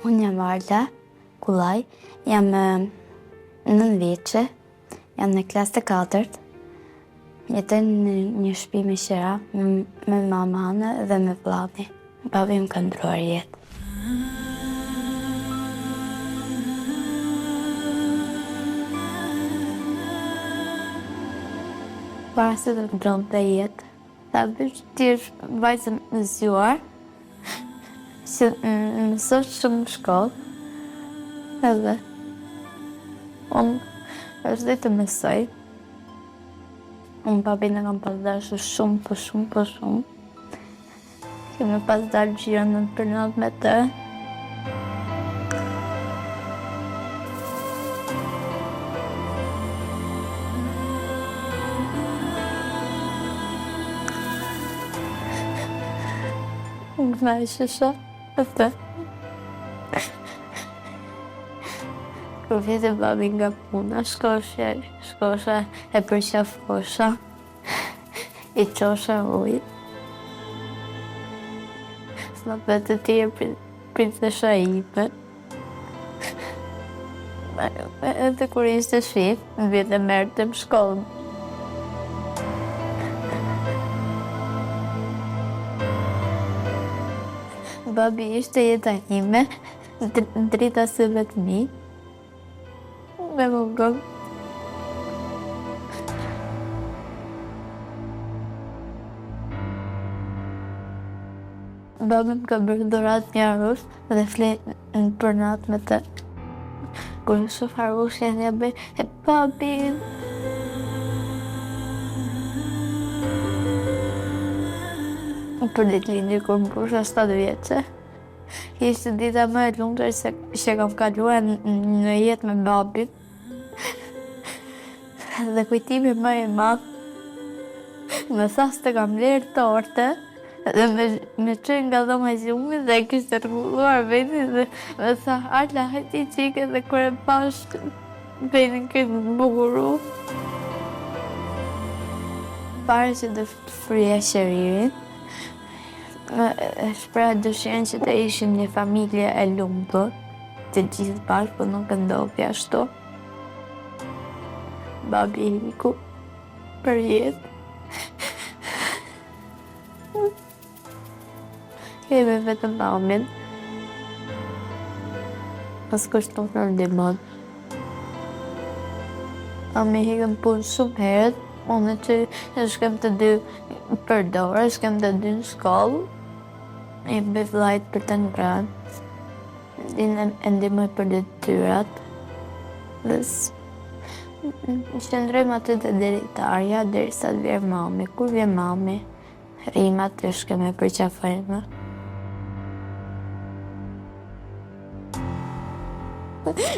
Unë jam Arda Kullaj, jam 9 vjeçe, jam në klasë të 4. Jetoj në një shtëpi me qira, me mamane dhe me vllai. Babi më ka ndruar jetë. Para se të ndronte jetë, ta bësh ti është vajzë në zgjuar, që mësosh shumë në shkollë, edhe unë është dhe të mësoj. Unë babin e kam pas dashur shumë, po shumë, po shumë. Kemi pas dalë gjira në për natë me të. Unë me e shësha, të. Kur vjete babi nga puna, shkosha e përqafosha, i qosha ujë. S'ma vetë ti e princesha ime. Edhe kur ishte shif, më vjete merrte më shkollën. Babi ishte jeta ime, drita se vetëmi, me mungon. Babi më ka bërë dhurat një harush dhe flet për natë me të. Kur shoh harushin ja bëj e babin. Për ditëlindjen kur më pusha 7 vjeçe. Ishte dita më e lumtur që kam kaluar në jetë me babin. Dhe kujtimi më i madh, më tha se kam blerë torte dhe me çoj nga dhoma e gjumit dhe kishte rregulluar vendin dhe më tha, Arla, hajti qike dhe kur e pash vendin këtë bukuru. Pare që të fryja qeririn, shpreha dëshirën që të ishim një familje e lumtur, të gjithë bashkë, po nuk ndodhi ashtu. Babi iku për jetë. Kemi vetëm mamin. Askush nuk na ndihmon. Mami hikën punë shumë herët, unë që shkem të dy për dorë, shkem të dy në shkollë. I bëj vllajt për të ngrënë. E ndihmoj për detyrat. Dhe qëndrojmë aty te deritarja derisa të vjen mami. Kur vjen mami, rrim aty shkem e përqafojmë.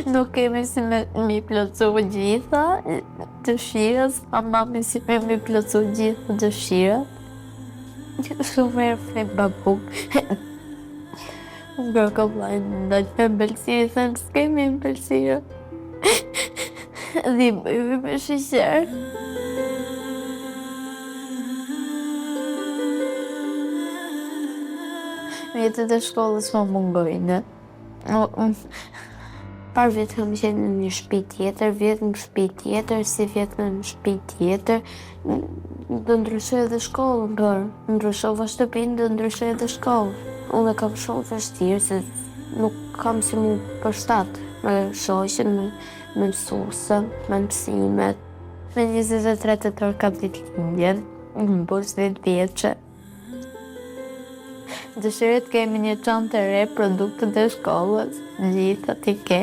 Nuk kemi si mi plotsu gjitha dëshirat, pa mami si mi plotsu gjitha dëshirat. Shumë herë flet babuk. Unë kërko vllajnë ndalë me mbëlsirë, thënë s'kemi mbëlsirë. Dhe i bëjmë me sheqer. Mjetët e shkollës më mungojnë. Par vjetë kam qenë në një shtëpi tjetër, vjetë në shtëpi tjetër, si vjetë në shtëpi tjetër. Do ndryshoj edhe shkollën, por ndryshova shtëpinë, do ndryshoj edhe shkollën. Unë kam shumë vështirë se nuk kam si mu përshtat me shoqen, me mësuesën, me mësimet. Me 23 tetor kam ditëlindjen, më bësh 10 vjeçe. Dëshiret kemi një çantë e re, produktet e shkollës, gjithë aty ke.